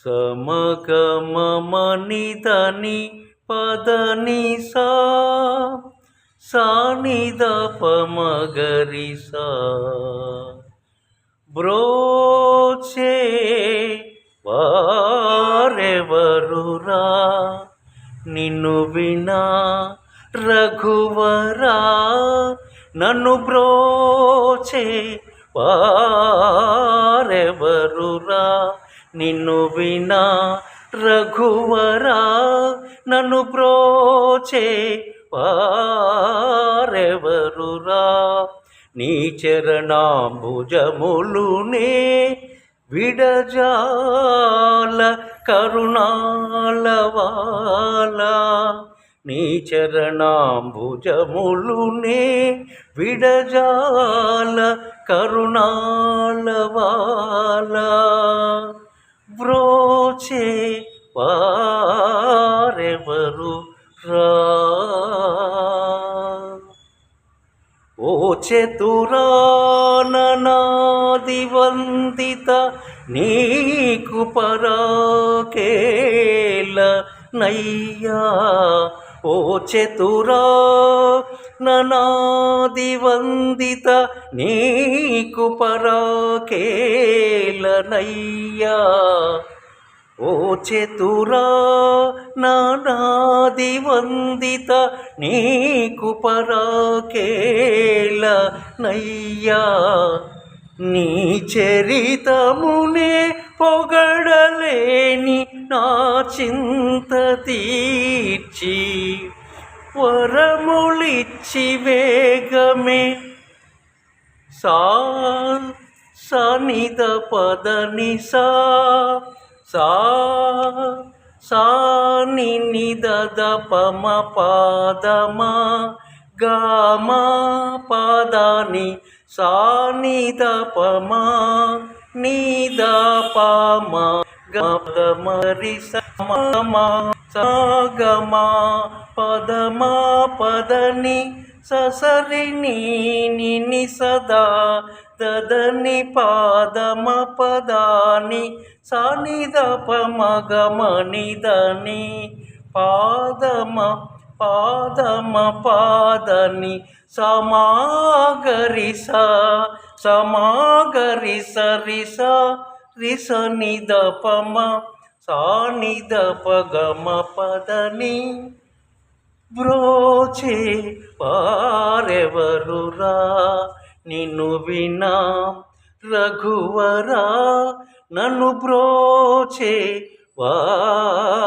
సమగమమనిదని పదని సా సానిద పమగరిసా బ్రోచే వారెవరురా నిన్ను వినా రఘువరా నన్ను బ్రోచే వారెవరురా నిన్ను వినా రఘువరా నన్ను బ్రోచే వారెవరురా నీ చరణాంబుజములునే విడజాల కరుణాలవాల నీ చరణాంబుజములునే విడజాల కరుణాలవాల బ్రోచే వారెవరు రా ఓ చతురాననాదివందిత నీకు పరాకేల నయ్యా ఓ చతురాననాదివందిత నీకు పరాకేల నయ్యా ఓ చతురా నానాదివందిత నీకు పరాకేల నయ్యా నీ చరితమునే పొగడలేని నా చింత తీర్చి వరములిచ్చి వేగమే సానిద పదని సాని నిదద పమ పాదమా గామా పాదాని సానిద పమా నిద పమ గమరి సమా సగమా పదమా పదని ససరి నీ సదా దదని పాదమ పదాని సానిద పమగమనిదని పాదమ పాదని సమాగరిస రిస రిస నిద పమ సానిద పగమ పదని బ్రోచే వారెవరురా నిన్ను వినా రఘువరా నన్ను బ్రోచే వారెవరురా